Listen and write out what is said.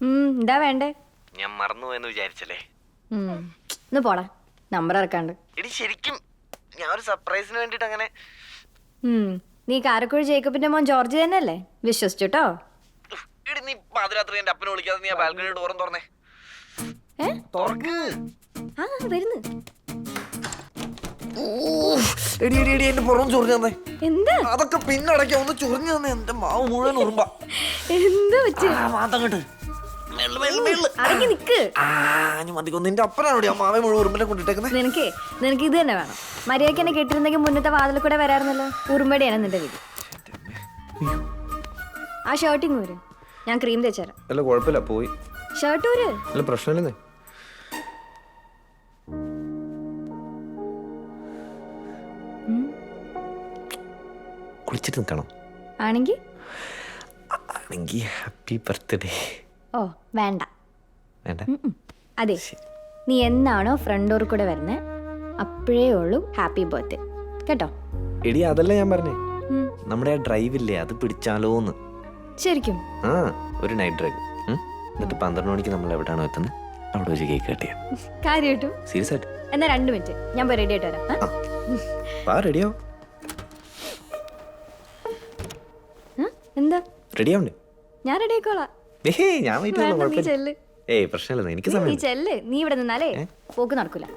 എന്താ വേണ്ടേ? ഞാൻ മറന്നുപോയെന്ന് വിചാരിച്ചല്ലേ. ഒന്ന് പോടാ, നമ്പർ ഇറക്കാണ്ട്. എടി ശരിക്കും ഞാൻ ഒരു സർപ്രൈസിന് വേണ്ടിട്ട് അങ്ങനെ. നീ കാരക്കുഴി ജേക്കബിന്റെ മോൻ ജോർജ് തന്നെയല്ലേ? വിശ്വസിച്ചുട്ടോ. എടി നീ പാതിരാത്രി എന്റെ അപ്പനെ വിളിക്കാതെ നീ ആ ബാൽക്കണി ഡോറും തുറന്നേ. തുറക്ക്. ആ വരുന്നു. എടി എടി എടി എന്റെ പുറം ചൊറിഞ്ഞു തന്നെ. എന്താ അതൊക്കെ പിന്നടയ്ക്കാ, ഒന്ന് ചൊറിഞ്ഞു തന്നെ. എന്റെ മാവ് മുഴുവൻ ഉറുമ്പ. എന്താ വെച്ച് മാതങ്ങട്ട് അടങ്ങി നിക്ക്. നിന്റെ അപ്പനാണോടി ആ മാവെ മുഴുവൻ ഉറുമ്പിനെ കൊണ്ടിട്ടേക്കുന്നത്? നിനക്ക് ഇത് തന്നെ വേണം. മര്യാദയ്ക്ക് എന്നെ കെട്ടിരുന്നെങ്കിൽ മുന്നത്തെ വാതിൽ കൂടെ വരാറുന്നല്ലോ. ഉറുമ്പടിയാണ് നിന്റെ വീട്. ആ ഷർട്ടിങ് ഊര്, ഞാൻ ക്രീം തേച്ചുതരാം. അല്ല കുഴപ്പമില്ല, പോയി. ഷർട്ട് ഊര്. അല്ല പ്രശ്നമില്ലെന്നേ. കുളിച്ചിട്ട് നിൽക്കണം ആണെങ്കി ഹാപ്പി ബർത്ത്ഡേ. ഓ വേണ്ട വേണ്ട. അതെ, നീ എന്നാണോ ഫ്രണ്ട് ഡോർ കൂടെ വരുന്നേ അപ്പോഴേ ഉള്ളൂ ഹാപ്പി ബർത്ത്ഡേ കേട്ടോ. എടി അതല്ല ഞാൻ പറഞ്ഞേ, നമ്മുടെ ആ ഡ്രൈവ് ഇല്ലേ, അത് പിടിച്ചാലോന്ന്. ശരിക്കും? ആ ഒരു നൈറ്റ് ഡ്രൈവ്. എന്നിട്ട് 12 മണിക്ക് നമ്മൾ എവിടെയാണോ എത്തുന്നത് അവിടെ വെച്ച് കേക്ക് കട്ട് ചെയ്യാം. കാര്യമായിട്ടും? സീരിയസ് ആയിട്ട്. എന്നാ 2 മിനിറ്റ് ഞാൻ പോയി റെഡി ആയിട്ട് വരാം. റെഡിയാവോ? എന്താ റെഡിയാവണ്ടേ? ഞാൻ റെഡി ആയിക്കോളാം. ഞാൻ നീ ചെല്ല്. ഏയ് പ്രശ്നമില്ല, എനിക്ക് സമയം. നീ ചെല്ല്. നീ ഇവിടെ നിന്നാലേ പോക്ക് നടക്കൂല.